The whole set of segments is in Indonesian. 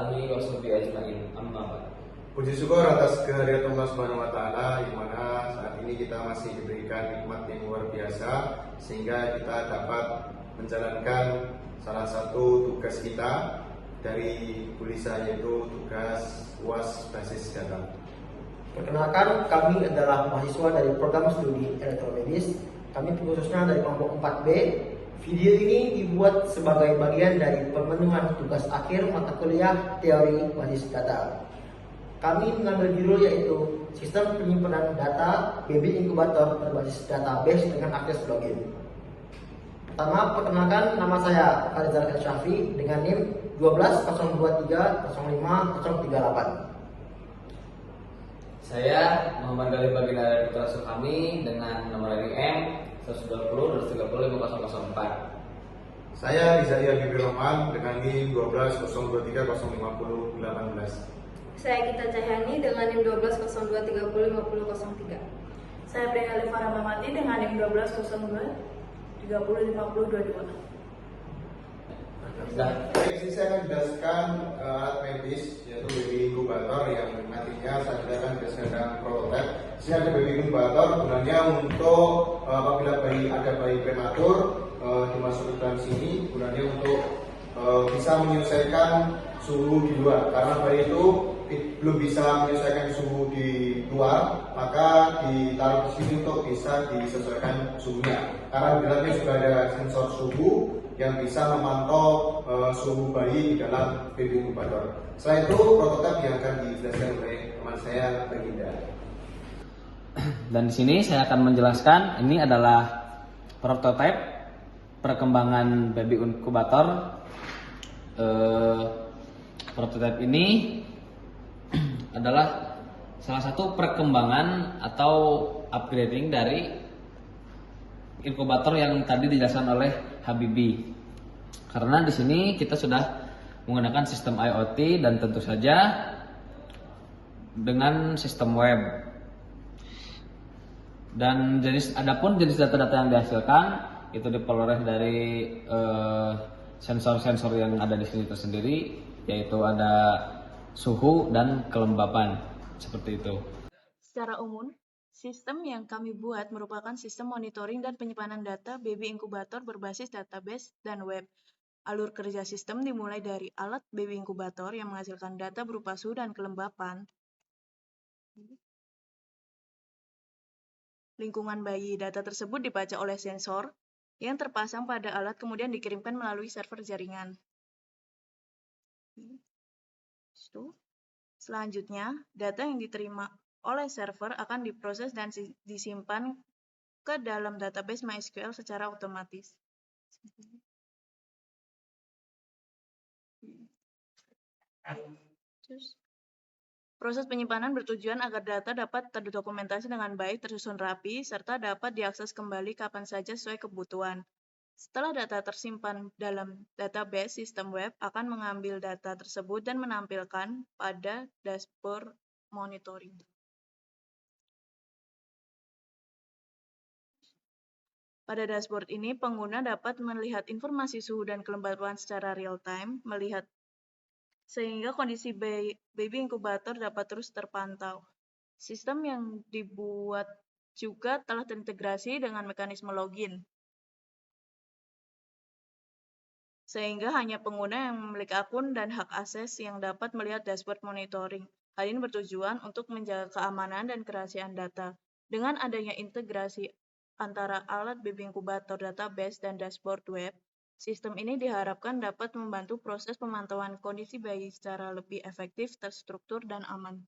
alihi washabihi ajmain. Amma ba'd. Puji syukur atas kehadirat Allah Subhanahu wa taala, di mana saat ini kita masih diberikan nikmat yang luar biasa sehingga kita dapat menjalankan salah satu tugas kita dari Kulisa, yaitu tugas UAS basis data. Perkenalkan, kami adalah mahasiswa dari program studi elektromedis. Kami khususnya dari kelompok 4B. Video ini dibuat sebagai bagian dari pemenuhan tugas akhir mata kuliah teori basis data. Kami mengambil judul yaitu Sistem Penyimpanan Data BB Inkubator berbasis database dengan akses login. Pertama, perkenalkan, nama saya Farizal El Syafi dengan NIM 120230538. Saya Muhammad Galih Baginda dari Putra Sukami dengan nomor RIM 120-230-5004. Saya Rizalia Bibi Rohman dengan NIM 12023055018. Saya Gita Cahyani dengan NIM 1202305003. Saya Priya Alifah Rahmawati dengan NIM 1202305022. Baik, saya akan menjelaskan alat medis, yaitu baby inkubator, yang nantinya saya akan menjelaskan dengan prototipe. Sini ada baby inkubator, gunanya untuk apabila ada bayi prematur dimasukkan dalam sini, gunanya untuk bisa menyelesaikan suhu di luar, karena bayi itu belum bisa menyelesaikan suhu di luar, maka ditaruh di sini untuk bisa disesuaikan suhunya. Karena di dalamnya sudah ada sensor suhu yang bisa memantau suhu bayi di dalam baby inkubator. Setelah itu prototipe yang akan dijelaskan oleh teman saya Baginda. Dan di sini saya akan menjelaskan, ini adalah prototipe perkembangan baby inkubator. Prototipe ini adalah salah satu perkembangan atau upgrading dari inkubator yang tadi dijelaskan oleh Habibi. Karena di sini kita sudah menggunakan sistem IoT dan tentu saja dengan sistem web. Dan adapun jenis data-data yang dihasilkan itu diperoleh dari sensor-sensor yang ada di sini tersendiri, yaitu ada suhu dan kelembapan, seperti itu. Secara umum, sistem yang kami buat merupakan sistem monitoring dan penyimpanan data baby inkubator berbasis database dan web. Alur kerja sistem dimulai dari alat baby inkubator yang menghasilkan data berupa suhu dan kelembapan. Lingkungan bayi, data tersebut dibaca oleh sensor yang terpasang pada alat kemudian dikirimkan melalui server jaringan. Selanjutnya, data yang diterima oleh server akan diproses dan disimpan ke dalam database MySQL secara otomatis. Proses penyimpanan bertujuan agar data dapat terdokumentasi dengan baik, tersusun rapi, serta dapat diakses kembali kapan saja sesuai kebutuhan. Setelah data tersimpan dalam database, sistem web akan mengambil data tersebut dan menampilkan pada dashboard monitoring. Pada dashboard ini, pengguna dapat melihat informasi suhu dan kelembapan secara real-time, sehingga kondisi baby inkubator dapat terus terpantau. Sistem yang dibuat juga telah terintegrasi dengan mekanisme login, sehingga hanya pengguna yang memiliki akun dan hak akses yang dapat melihat dashboard monitoring. Hal ini bertujuan untuk menjaga keamanan dan kerahasiaan data. Dengan adanya integrasi antara alat baby inkubator database dan dashboard web, sistem ini diharapkan dapat membantu proses pemantauan kondisi bayi secara lebih efektif, terstruktur, dan aman.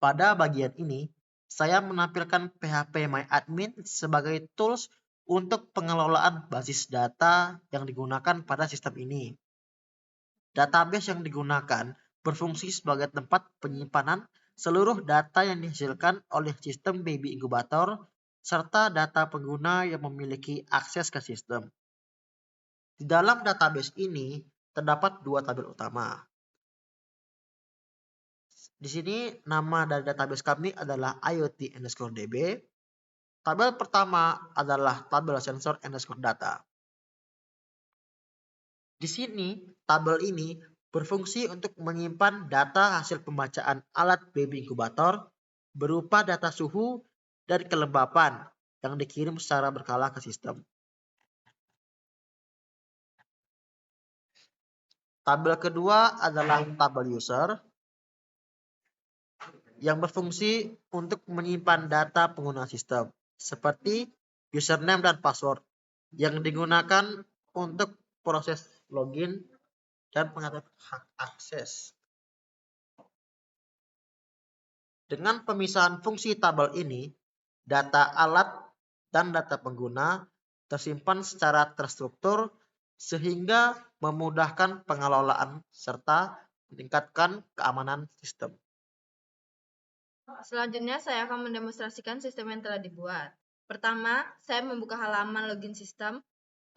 Pada bagian ini, saya menampilkan PHP MyAdmin sebagai tools untuk pengelolaan basis data yang digunakan pada sistem ini. Database yang digunakan berfungsi sebagai tempat penyimpanan seluruh data yang dihasilkan oleh sistem baby inkubator serta data pengguna yang memiliki akses ke sistem. Di dalam database ini terdapat dua tabel utama. Di sini nama dari database kami adalah IoT_DB. Tabel pertama adalah tabel sensor_data. Di sini, tabel ini berfungsi untuk menyimpan data hasil pembacaan alat baby inkubator berupa data suhu dan kelembapan yang dikirim secara berkala ke sistem. Tabel kedua adalah tabel user yang berfungsi untuk menyimpan data pengguna sistem seperti username dan password yang digunakan untuk proses login dan pengaturan hak akses. Dengan pemisahan fungsi tabel ini, data alat dan data pengguna tersimpan secara terstruktur sehingga memudahkan pengelolaan serta meningkatkan keamanan sistem. Selanjutnya saya akan mendemonstrasikan sistem yang telah dibuat. Pertama, saya membuka halaman login sistem.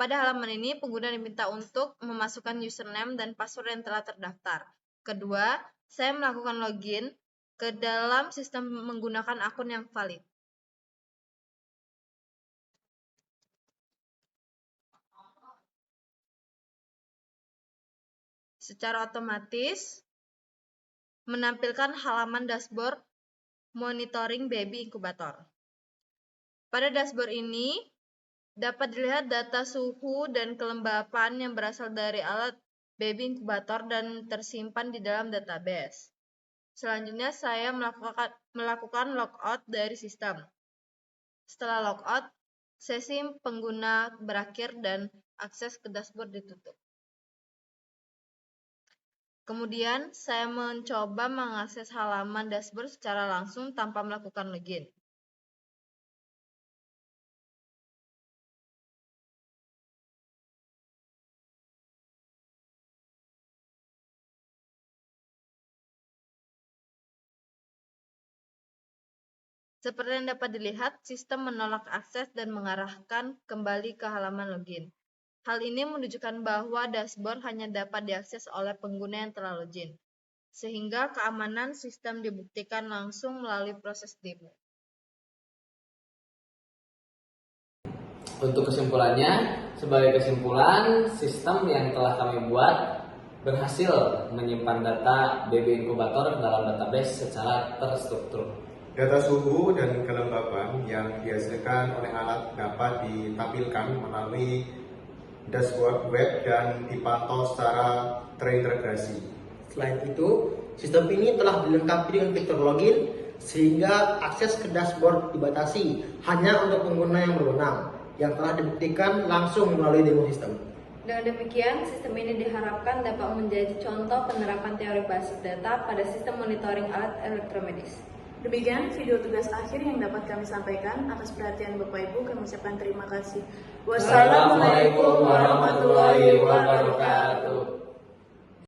Pada halaman ini, pengguna diminta untuk memasukkan username dan password yang telah terdaftar. Kedua, saya melakukan login ke dalam sistem menggunakan akun yang valid. Secara otomatis, menampilkan halaman dashboard monitoring baby inkubator. Pada dashboard ini, dapat dilihat data suhu dan kelembapan yang berasal dari alat baby inkubator dan tersimpan di dalam database. Selanjutnya, saya melakukan logout dari sistem. Setelah logout, sesi pengguna berakhir dan akses ke dashboard ditutup. Kemudian, saya mencoba mengakses halaman dashboard secara langsung tanpa melakukan login. Seperti yang dapat dilihat, sistem menolak akses dan mengarahkan kembali ke halaman login. Hal ini menunjukkan bahwa dashboard hanya dapat diakses oleh pengguna yang telah login, sehingga keamanan sistem dibuktikan langsung melalui proses demo. Untuk kesimpulannya, sebagai kesimpulan, sistem yang telah kami buat berhasil menyimpan data baby inkubator dalam database secara terstruktur. Data suhu dan kelembapan yang dihasilkan oleh alat dapat ditampilkan melalui dashboard web dan dipantau secara terintegrasi. Selain itu, sistem ini telah dilengkapi dengan fitur login sehingga akses ke dashboard dibatasi hanya untuk pengguna yang berwenang, yang telah dibuktikan langsung melalui demo sistem. Dengan demikian, sistem ini diharapkan dapat menjadi contoh penerapan teori basis data pada sistem monitoring alat elektromedis. Demikian video tugas akhir yang dapat kami sampaikan. Atas perhatian Bapak Ibu, kami ucapkan terima kasih. Wassalamualaikum warahmatullahi wabarakatuh.